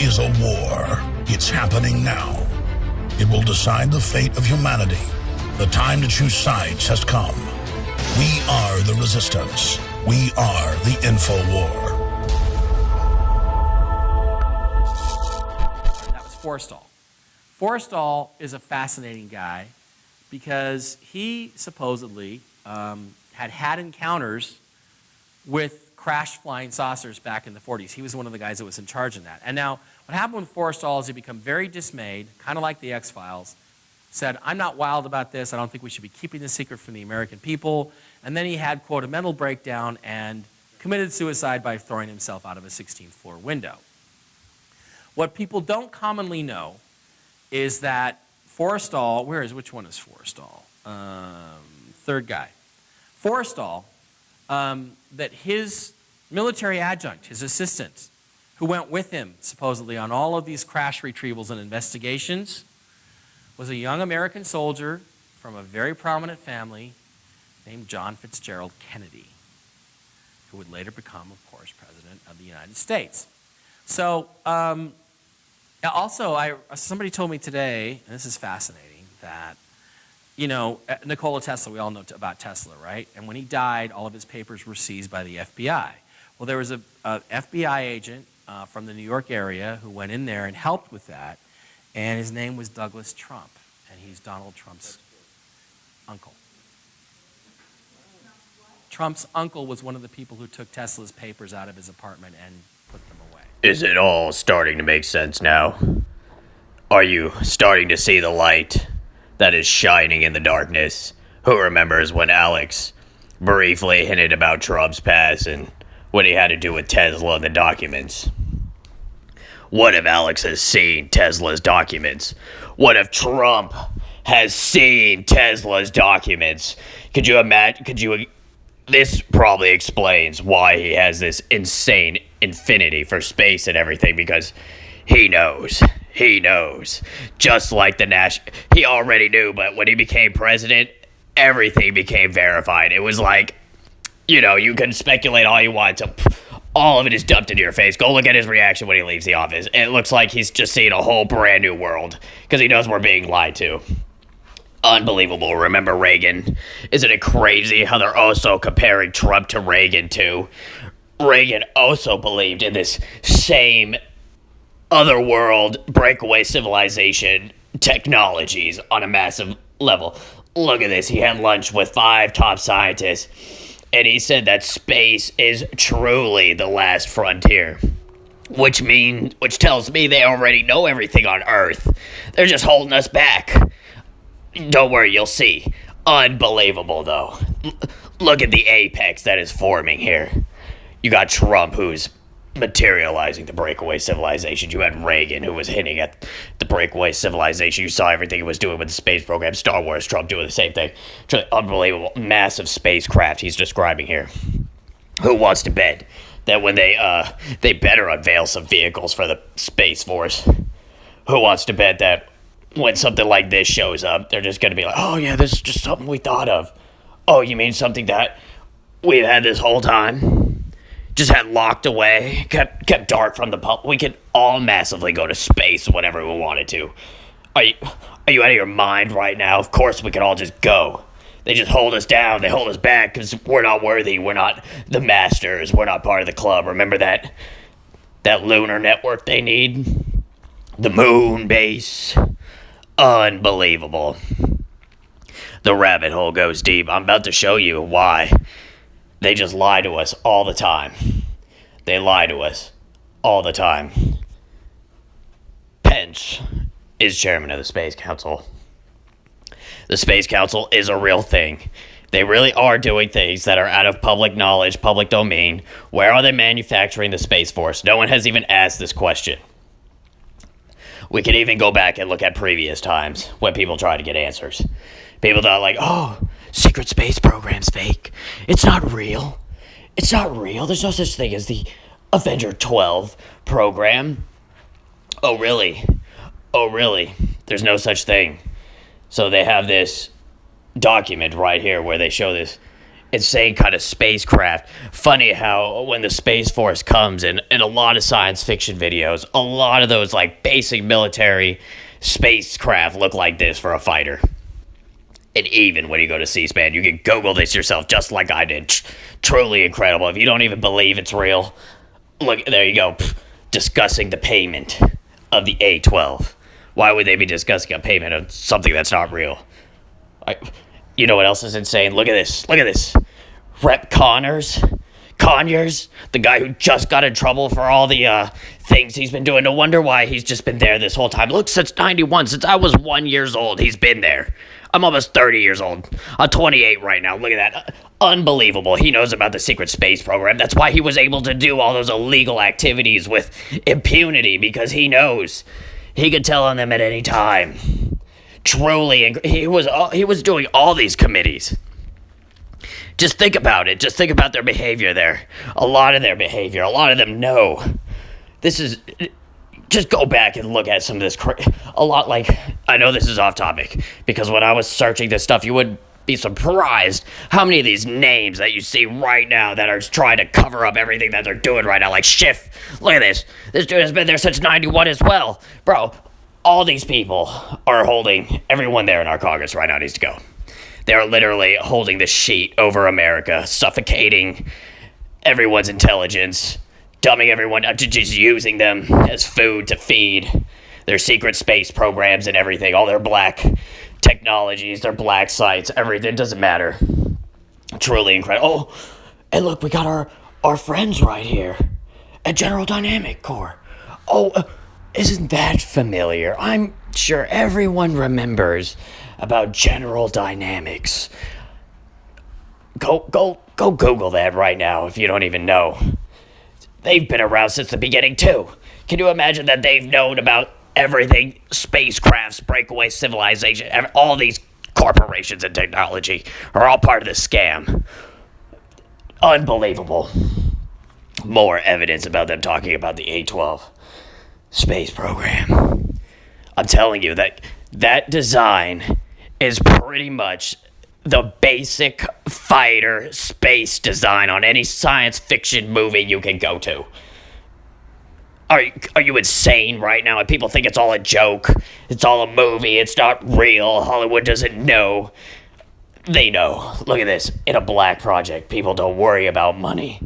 is a war. It's happening now. It will decide the fate of humanity. The time to choose sides has come. We are the resistance. We are the info war. That was Forrestal. Forrestal is a fascinating guy because he supposedly had encounters with crashed flying saucers back in the 40s. He was one of the guys that was in charge of that. And now, what happened with Forrestal is he became very dismayed, kind of like the X-Files, said, I'm not wild about this. I don't think we should be keeping this secret from the American people. And then he had, quote, a mental breakdown and committed suicide by throwing himself out of a 16th floor window. What people don't commonly know is that Forrestal, which one is Forrestal? Third guy. Forrestal, that his military adjunct, his assistant, who went with him, supposedly, on all of these crash retrievals and investigations, was a young American soldier from a very prominent family named John Fitzgerald Kennedy, who would later become, of course, President of the United States. So, also, somebody told me today, and this is fascinating, that, you know, Nikola Tesla, we all know about Tesla, right? And when he died, all of his papers were seized by the FBI. Well, there was a FBI agent from the New York area who went in there and helped with that, and his name was Douglas Trump, and he's Donald Trump's uncle. Trump's uncle was one of the people who took Tesla's papers out of his apartment and put them away. Is it all starting to make sense now? Are you starting to see the light that is shining in the darkness? Who remembers when Alex briefly hinted about Trump's past and what he had to do with Tesla and the documents? What if Alex has seen Tesla's documents? What if Trump has seen Tesla's documents? Could you imagine? This probably explains why he has this insane infinity for space and everything, because he knows. Just like he already knew, but when he became president, everything became verified. It was like, you know, you can speculate all you want, so all of it is dumped into your face. Go look at his reaction when he leaves the office. It looks like he's just seeing a whole brand new world, because he knows we're being lied to. Unbelievable. Remember Reagan? Isn't it crazy how they're also comparing Trump to Reagan too? Reagan also believed in this same otherworld breakaway civilization technologies on a massive level. Look at this. He had lunch with 5 top scientists, and he said that space is truly the last frontier. Which tells me they already know everything on Earth. They're just holding us back. Don't worry, you'll see. Unbelievable, though. Look at the apex that is forming here. You got Trump, who's materializing the breakaway civilization. You had Reagan, who was hinting at the breakaway civilization. You saw everything he was doing with the space program. Star Wars, Trump doing the same thing. Truly unbelievable, massive spacecraft he's describing here. Who wants to bet that when they better unveil some vehicles for the Space Force? Who wants to bet that when something like this shows up, they're just going to be like, oh yeah, this is just something we thought of. Oh, you mean something that we've had this whole time? Just had locked away, kept dark from the public. We could all massively go to space whenever we wanted to. Are you out of your mind right now? Of course we could all just go. They just hold us down. They hold us back because we're not worthy. We're not the masters. We're not part of the club. Remember that lunar network they need? The moon base. Unbelievable. The rabbit hole goes deep. I'm about to show you why they just lie to us all the time. They lie to us all the time. Pence is chairman of the Space Council. The Space Council is a real thing. They really are doing things that are out of public knowledge, public domain. Where are they manufacturing the Space Force? No one has even asked this question. We can even go back and look at previous times when people try to get answers. People thought like, oh, secret space program's fake. It's not real. It's not real. There's no such thing as the Avenger 12 program. Oh, really? Oh, really? There's no such thing. So they have this document right here where they show this insane kind of spacecraft. Funny how when the Space Force comes in a lot of science fiction videos, a lot of those like basic military spacecraft look like this for a fighter. And even when you go to C-SPAN, you can Google this yourself just like I did. Truly incredible. If you don't even believe it's real, look, there you go. Discussing the payment of the A-12. Why would they be discussing a payment of something that's not real? You know what else is insane? Look at this. Look at this. Rep Conyers, the guy who just got in trouble for all the things he's been doing. No wonder why he's just been there this whole time. Look, since 91, since I was 1 year old, he's been there. I'm almost 30 years old. I'm 28 right now. Look at that. Unbelievable. He knows about the secret space program. That's why he was able to do all those illegal activities with impunity, because he knows he could tell on them at any time. Truly, he was doing all these committees. Just think about it. Just think about their behavior there. A lot of their behavior. A lot of them know. This is... Just go back and look at some of this. A lot like... I know this is off topic, because when I was searching this stuff, you would be surprised how many of these names that you see right now that are trying to cover up everything that they're doing right now. Like Schiff. Look at this. This dude has been there since 91 as well. Bro, all these people are holding... Everyone there in our Congress right now needs to go. They're literally holding the sheet over America, suffocating everyone's intelligence, dumbing everyone down to just using them as food to feed their secret space programs and everything, all their black technologies, their black sites, everything. It doesn't matter. Truly incredible. Oh, and look, we got our friends right here at General Dynamic Corps. Oh, isn't that familiar? I'm sure everyone remembers about General Dynamics. Go Google that right now if you don't even know. They've been around since the beginning too. Can you imagine that they've known about everything? Spacecrafts, breakaway civilization, all these corporations and technology are all part of this scam. Unbelievable. More evidence about them talking about the A-12 space program. I'm telling you that design is pretty much the basic fighter space design on any science fiction movie you can go to. Are you insane right now? And people think it's all a joke. It's all a movie. It's not real. Hollywood doesn't know. They know. Look at this. In a black project, people don't worry about money.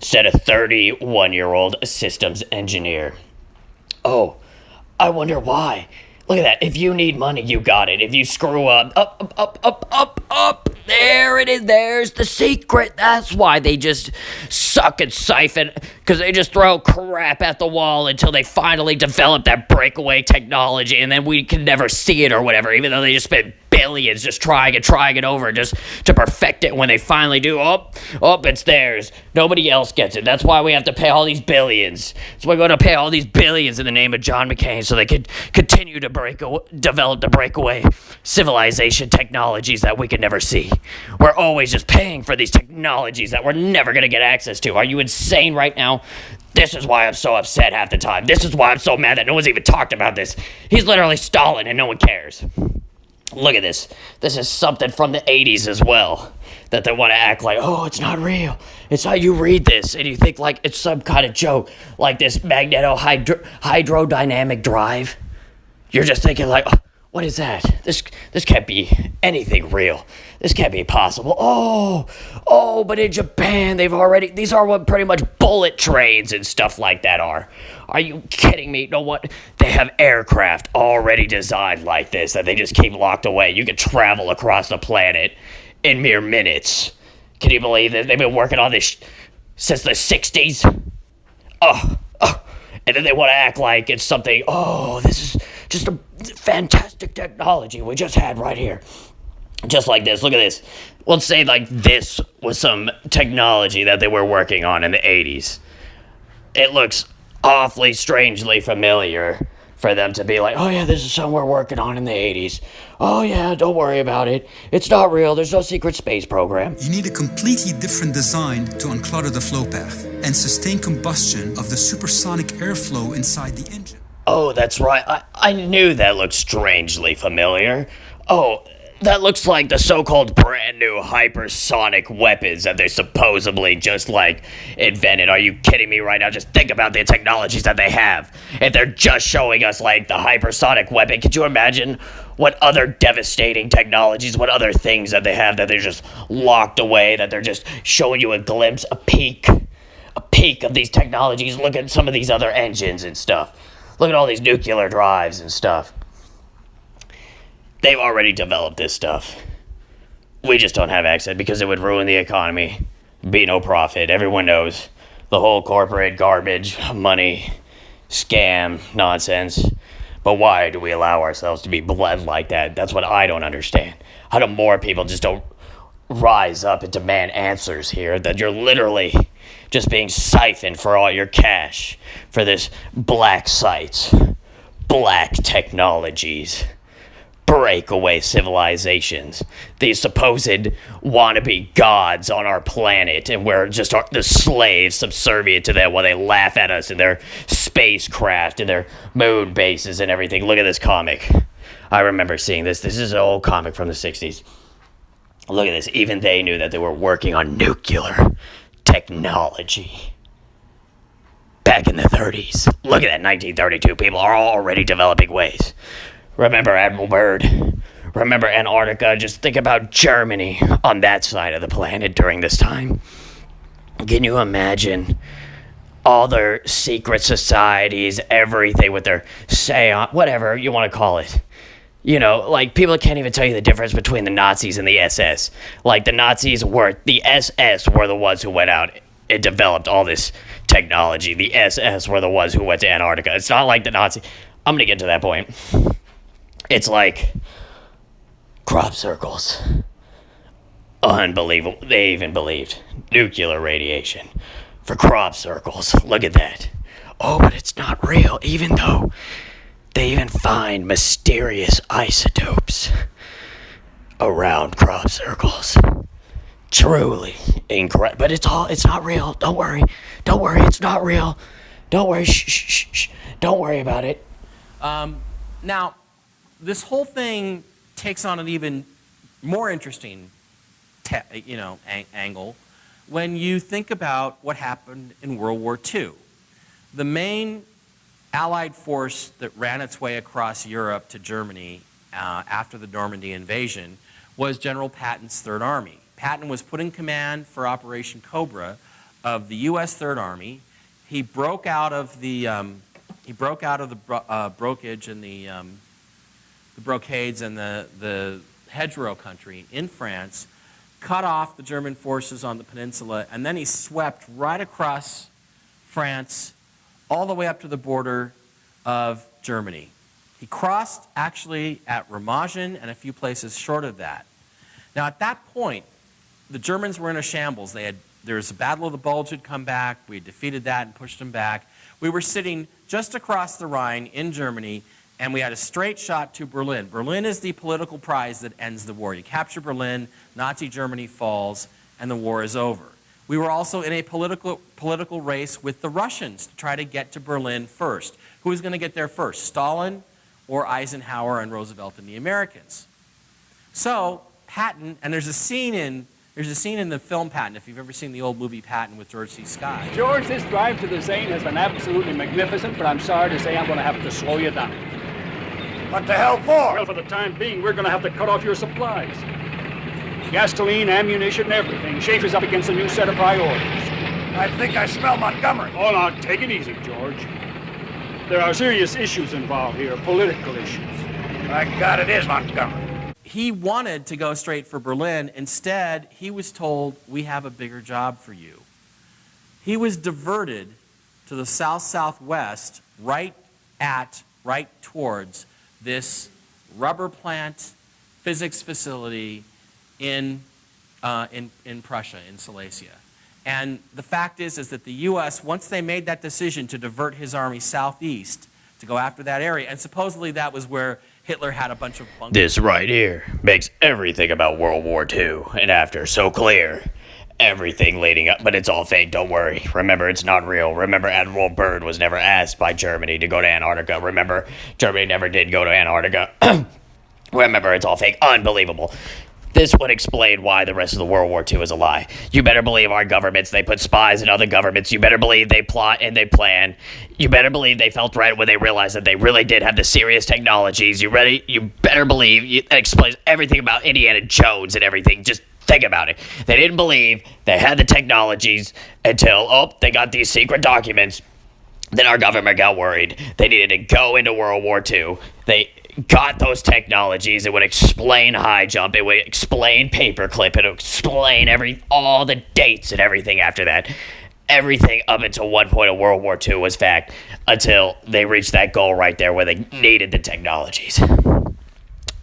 Said a 31-year-old systems engineer. Oh, I wonder why. Look at that. If you need money, you got it. If you screw up, there it is. There's the secret. That's why they just suck and siphon, because they just throw crap at the wall until they finally develop that breakaway technology, and then we can never see it or whatever, even though they just spent billions just trying it over just to perfect it. When they finally do, it's theirs. Nobody else gets it. That's why we have to pay all these billions. That's why we're going to pay all these billions in the name of John McCain so they could continue to develop the breakaway civilization technologies that we could never see. We're always just paying for these technologies that we're never going to get access to. Are you insane right now? This is why I'm so upset half the time. This is why I'm so mad that no one's even talked about this. He's literally Stalin and no one cares. Look at this. This is something from the 80s as well. That they want to act like, oh, it's not real. It's how you read this and you think like it's some kind of joke. Like this hydrodynamic drive. You're just thinking like, oh, what is that? This can't be anything real. This can't be possible. Oh, but in Japan, these are what pretty much bullet trains and stuff like that are. Are you kidding me? No, what? They have aircraft already designed like this that they just keep locked away. You can travel across the planet in mere minutes. Can you believe that they've been working on this since the 60s? And then they want to act like it's something, this is just a fantastic technology we just had right here. Just like this. Look at this. Let's say like this was some technology that they were working on in the 80s. It looks awfully strangely familiar for them to be like, oh yeah, this is something we're working on in the 80s. Oh yeah, don't worry about it. It's not real. There's no secret space program. You need a completely different design to unclutter the flow path and sustain combustion of the supersonic airflow inside the engine. Oh, that's right. I knew that looked strangely familiar. Oh, that looks like the so-called brand new hypersonic weapons that they supposedly just like invented. Are you kidding me right now? Just think about the technologies that they have. If they're just showing us like the hypersonic weapon, could you imagine what other devastating technologies, what other things that they have that they're just locked away, that they're just showing you a glimpse, a peek of these technologies? Look at some of these other engines and stuff. Look at all these nuclear drives and stuff. They've already developed this stuff. We just don't have access because it would ruin the economy. Be no profit. Everyone knows the whole corporate garbage, money, scam, nonsense. But why do we allow ourselves to be bled like that? That's what I don't understand. How do more people just don't rise up and demand answers here? That you're literally just being siphoned for all your cash for this black sites, black technologies, breakaway civilizations, these supposed wannabe gods on our planet, and we're just the slaves subservient to them while they laugh at us in their spacecraft and their moon bases and everything. Look at this comic. I remember seeing this. This is an old comic from the 60s. Look at this. Even they knew that they were working on nuclear technology back in the 30s. Look at that, 1932. People are already developing ways. Remember Admiral Byrd? Remember Antarctica? Just think about Germany on that side of the planet during this time. Can you imagine all their secret societies, everything with their seance, whatever you want to call it? You know, like, people can't even tell you the difference between the Nazis and the SS. Like, the SS were the ones who went out and developed all this technology. The SS were the ones who went to Antarctica. It's not like the Nazis. I'm going to get to that point. It's like crop circles. Unbelievable. They even believed nuclear radiation for crop circles. Look at that. Oh, but it's not real, even though they even find mysterious isotopes around crop circles. Truly incredible. But it's not real. Don't worry, it's not real. Don't worry, shh. Don't worry about it. Now, this whole thing takes on an even more interesting angle when you think about what happened in World War II. The main Allied force that ran its way across Europe to Germany after the Normandy invasion was General Patton's Third Army. Patton was put in command for Operation Cobra of the U.S. Third Army. He broke out of the brocage and the brocades and the hedgerow country in France, cut off the German forces on the peninsula, and then he swept right across France all the way up to the border of Germany. He crossed actually at Remagen and a few places short of that. Now, at that point, the Germans were in a shambles. There was a Battle of the Bulge had come back. We had defeated that and pushed them back. We were sitting just across the Rhine in Germany, and we had a straight shot to Berlin. Berlin is the political prize that ends the war. You capture Berlin, Nazi Germany falls, and the war is over. We were also in a political race with the Russians to try to get to Berlin first. Who was going to get there first, Stalin or Eisenhower and Roosevelt and the Americans? So Patton, and there's a scene in the film Patton, if you've ever seen the old movie Patton with George C. Scott. George, this drive to the Seine has been absolutely magnificent, but I'm sorry to say I'm going to have to slow you down. What the hell for? Well, for the time being, we're going to have to cut off your supplies. Gasoline, ammunition, everything. Schaefer's up against a new set of priorities. I think I smell Montgomery. Oh, now, take it easy, George. There are serious issues involved here, political issues. My God, it is Montgomery. He wanted to go straight for Berlin. Instead, he was told, we have a bigger job for you. He was diverted to the south-southwest, right towards this rubber plant physics facility in Prussia, in Silesia. And the fact is that the U.S., once they made that decision to divert his army southeast to go after that area, and supposedly that was where Hitler had a bunch of bunkers. This right here makes everything about World War II and after so clear. Everything leading up, but it's all fake, don't worry. Remember, it's not real. Remember, Admiral Byrd was never asked by Germany to go to Antarctica. Remember, Germany never did go to Antarctica. Remember, it's all fake. Unbelievable. This would explain why the rest of the World War II is a lie. You better believe our governments, they put spies in other governments. You better believe they plot and they plan. You better believe they felt right when they realized that they really did have the serious technologies. You ready? You better believe. That explains everything about Indiana Jones and everything. Just think about it. They didn't believe they had the technologies until, they got these secret documents. Then our government got worried. They needed to go into World War II. They got those technologies. It would explain high jump. It would explain paperclip. It would explain all the dates and everything after that. Everything up until one point of World War II was fact until they reached that goal right there where they needed the technologies.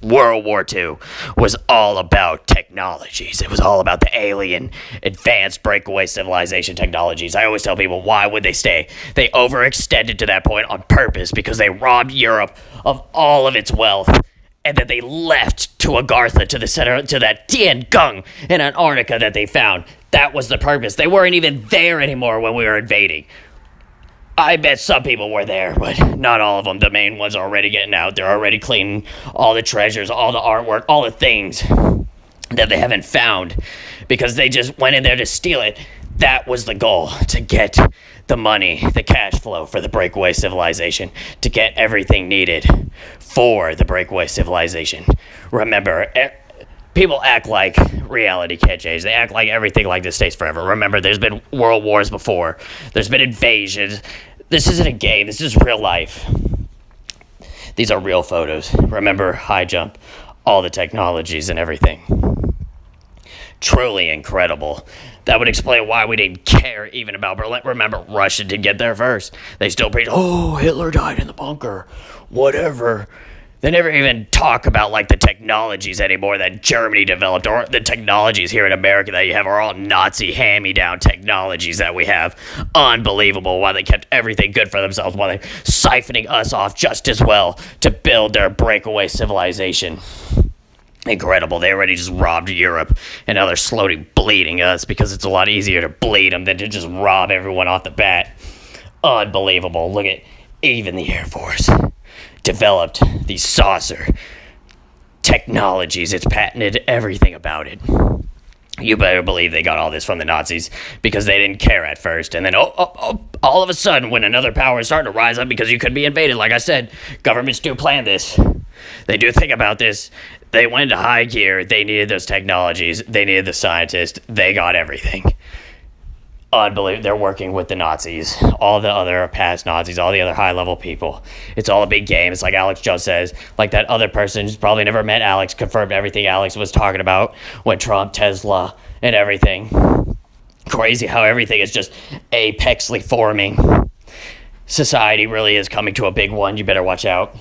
World War II was all about technologies. It was all about the alien, advanced breakaway civilization technologies. I always tell people, why would they stay? They overextended to that point on purpose because they robbed Europe of all of its wealth. And then they left to Agartha, to the center, to that Tiangong in Antarctica that they found. That was the purpose. They weren't even there anymore when we were invading. I bet some people were there, but not all of them. The main ones are already getting out. They're already cleaning all the treasures, all the artwork, all the things that they haven't found because they just went in there to steal it. That was the goal, to get the money, the cash flow for the breakaway civilization, to get everything needed for the breakaway civilization. Remember, people act like reality can't change. They act like everything like this stays forever. Remember, there's been world wars before. There's been invasions. This isn't a game. This is real life. These are real photos. Remember, high jump, all the technologies and everything. Truly incredible. That would explain why we didn't care even about Berlin. Remember, Russia did get there first. They still preach, Hitler died in the bunker. Whatever. They never even talk about the technologies anymore that Germany developed, or the technologies here in America that you have are all Nazi hand-me-down technologies that we have. Unbelievable why they kept everything good for themselves while they're siphoning us off just as well to build their breakaway civilization. Incredible. They already just robbed Europe, and now they're slowly bleeding us because it's a lot easier to bleed them than to just rob everyone off the bat. Unbelievable. Look at even the Air Force developed these saucer technologies. It's patented everything about it. You better believe they got all this from the Nazis because they didn't care at first. And then, all of a sudden, when another power is starting to rise up because you could be invaded, like I said, governments do plan this. They do think about this. They went into high gear. They needed those technologies. They needed the scientists. They got everything. Unbelievable. They're working with the Nazis, all the other past Nazis, all the other high-level people. It's all a big game. It's like Alex Jones says, like that other person who's probably never met Alex, confirmed everything Alex was talking about when Trump, Tesla, and everything. Crazy how everything is just apexly forming. Society really is coming to a big one. You better watch out.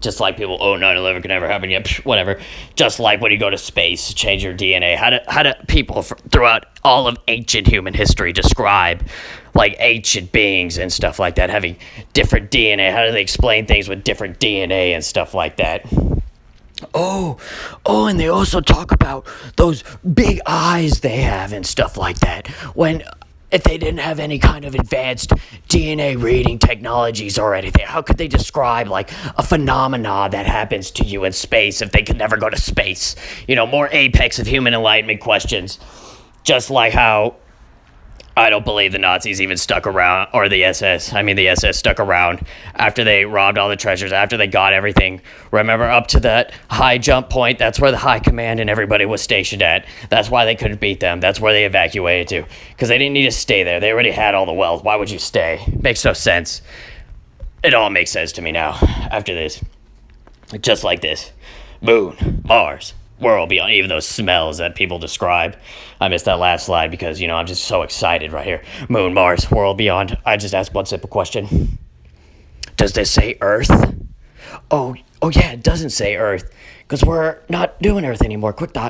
Just like people, 9/11 could never happen yet, whatever. Just like when you go to space, change your DNA. How do people throughout all of ancient human history describe like ancient beings and stuff like that having different DNA? How do they explain things with different DNA and stuff like that? Oh, and they also talk about those big eyes they have and stuff like that. If they didn't have any kind of advanced DNA reading technologies or anything, how could they describe like a phenomena that happens to you in space if they could never go to space? More apex of human enlightenment questions. Just like how I don't believe the Nazis even stuck around, or the SS stuck around after they robbed all the treasures, after they got everything. Remember, up to that high jump point, that's where the high command and everybody was stationed at. That's why they couldn't beat them. That's where they evacuated to, because they didn't need to stay there. They already had all the wealth. Why would you stay? Makes no sense. It all makes sense to me now, after this. Just like this. Moon, Mars, world beyond, even those smells that people describe. I missed that last slide because, I'm just so excited right here. Moon, Mars, world beyond. I just asked one simple question. Does this say Earth? Oh yeah, it doesn't say Earth, because we're not doing Earth anymore. Quick thought.